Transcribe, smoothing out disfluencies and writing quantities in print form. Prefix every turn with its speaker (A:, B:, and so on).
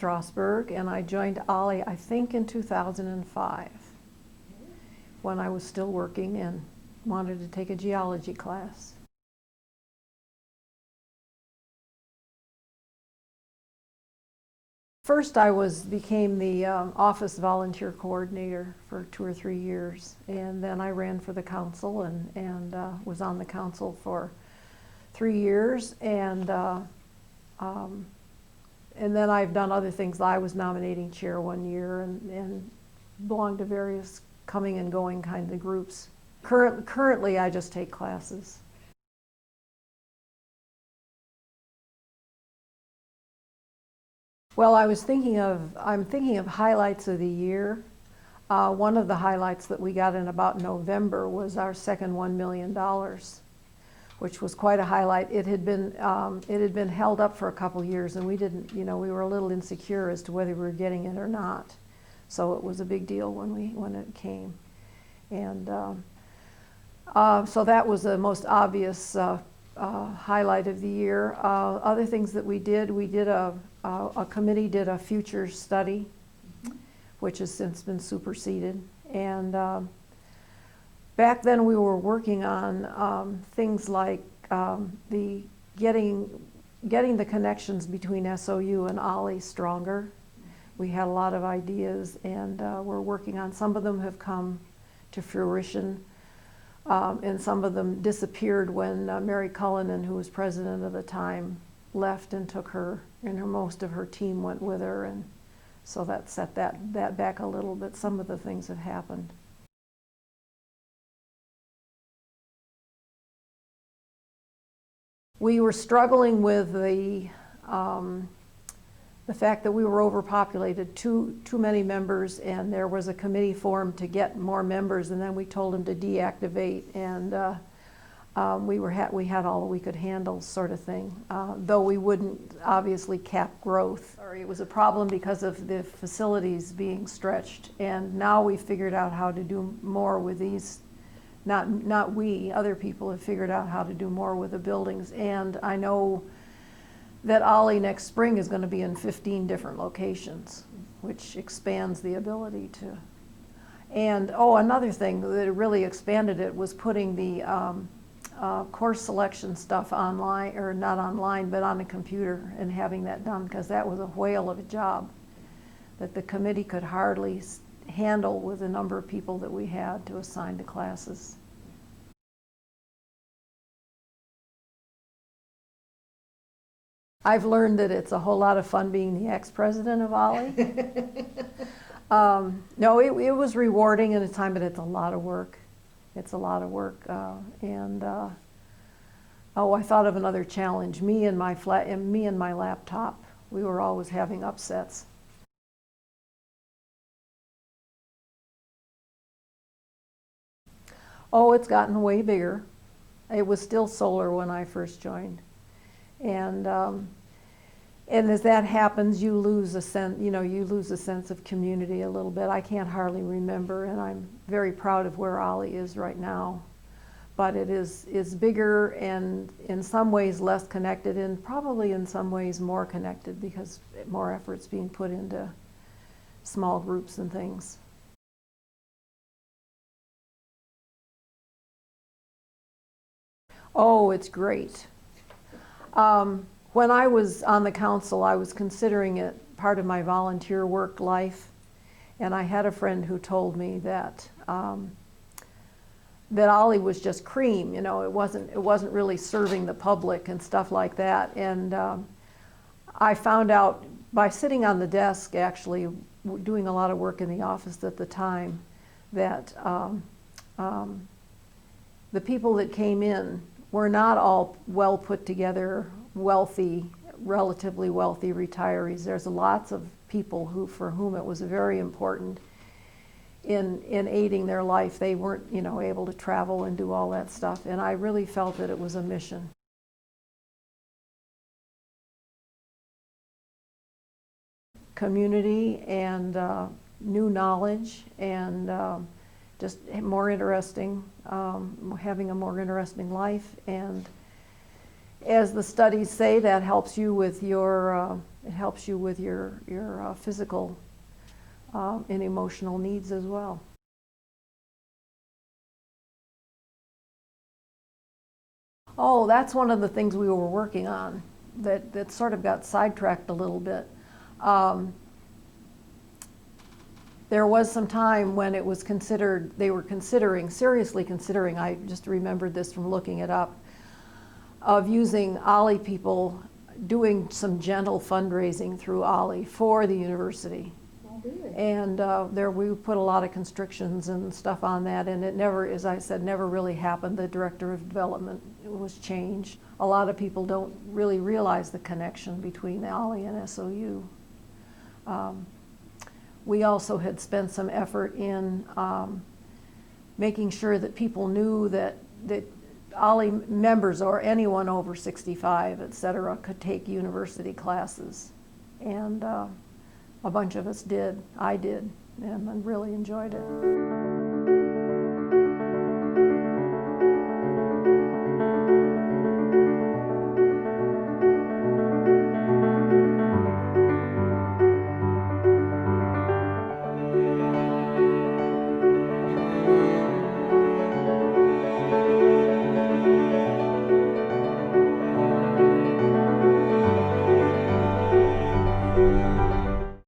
A: Strasburg, and I joined OLLI, I think, in 2005, when I was still working and wanted to take a geology class. First, I became the office volunteer coordinator for 2 or 3 years, and then I ran for the council and was on the council for 3 years, and then I've done other things. I was nominating chair 1 year and belonged to various coming and going kind of groups. Currently, I just take classes. Well, I'm thinking of highlights of the year. One of the highlights that we got in about November was our second $1 million, which was quite a highlight. It had been held up for a couple years, and we didn't, we were a little insecure as to whether we were getting it or not. So it was a big deal when it came, and so that was the most obvious highlight of the year. Other things that we did a committee did a future study, which has since been superseded. And back then we were working on things like getting the connections between SOU and OLLI stronger. We had a lot of ideas, and we're working on, some of them have come to fruition. And some of them disappeared when Mary Cullinan, who was president at the time, left and took her, and most of her team went with her, and so that set that back a little bit. Some of the things have happened. We were struggling with the fact that we were overpopulated, too many members, and there was a committee formed to get more members, and then we told them to deactivate, and we had all we could handle, sort of thing, though we wouldn't obviously cap growth. It was a problem because of the facilities being stretched, and now we figured out how to do more with these. Not we, other people have figured out how to do more with the buildings, and I know that OLLI next spring is going to be in 15 different locations, which expands the ability to. And another thing that really expanded it was putting the course selection stuff online, or not online, but on a computer, and having that done, because that was a whale of a job that the committee could hardly handle with the number of people that we had to assign to classes. I've learned that it's a whole lot of fun being the ex-president of OLLI. No, it was rewarding at a time, but it's a lot of work. It's a lot of work, I thought of another challenge. Me and my laptop. We were always having upsets. Oh, it's gotten way bigger. It was still SOLIR when I first joined, and as that happens, you lose a sense. You lose a sense of community a little bit. I can't hardly remember, and I'm very proud of where OLLI is right now. But it is bigger, and in some ways less connected, and probably in some ways more connected, because more effort's being put into small groups and things. Oh, it's great. When I was on the council, I was considering it part of my volunteer work life, and I had a friend who told me that that OLLI was just cream. It wasn't really serving the public and stuff like that. And I found out by sitting on the desk, actually doing a lot of work in the office at the time, that the people that came in were not all well put together, wealthy, relatively wealthy retirees. There's lots of people for whom it was very important in aiding their life. They weren't, able to travel and do all that stuff, and I really felt that it was a mission. Community and new knowledge, and just more interesting, having a more interesting life. And as the studies say, that helps you with your It helps you with your physical and emotional needs as well. Oh, that's one of the things we were working on that sort of got sidetracked a little bit. There was some time when it was considered, they were seriously considering, I just remembered this from looking it up, of using OLLI people doing some gentle fundraising through OLLI for the university.
B: Oh, really?
A: And we put a lot of constrictions and stuff on that, and it never, as I said, never really happened. The director of development was changed. A lot of people don't really realize the connection between OLLI and SOU. We also had spent some effort in making sure that people knew that OLLI members or anyone over 65, et cetera, could take university classes. And a bunch of us did. I did, and I really enjoyed it.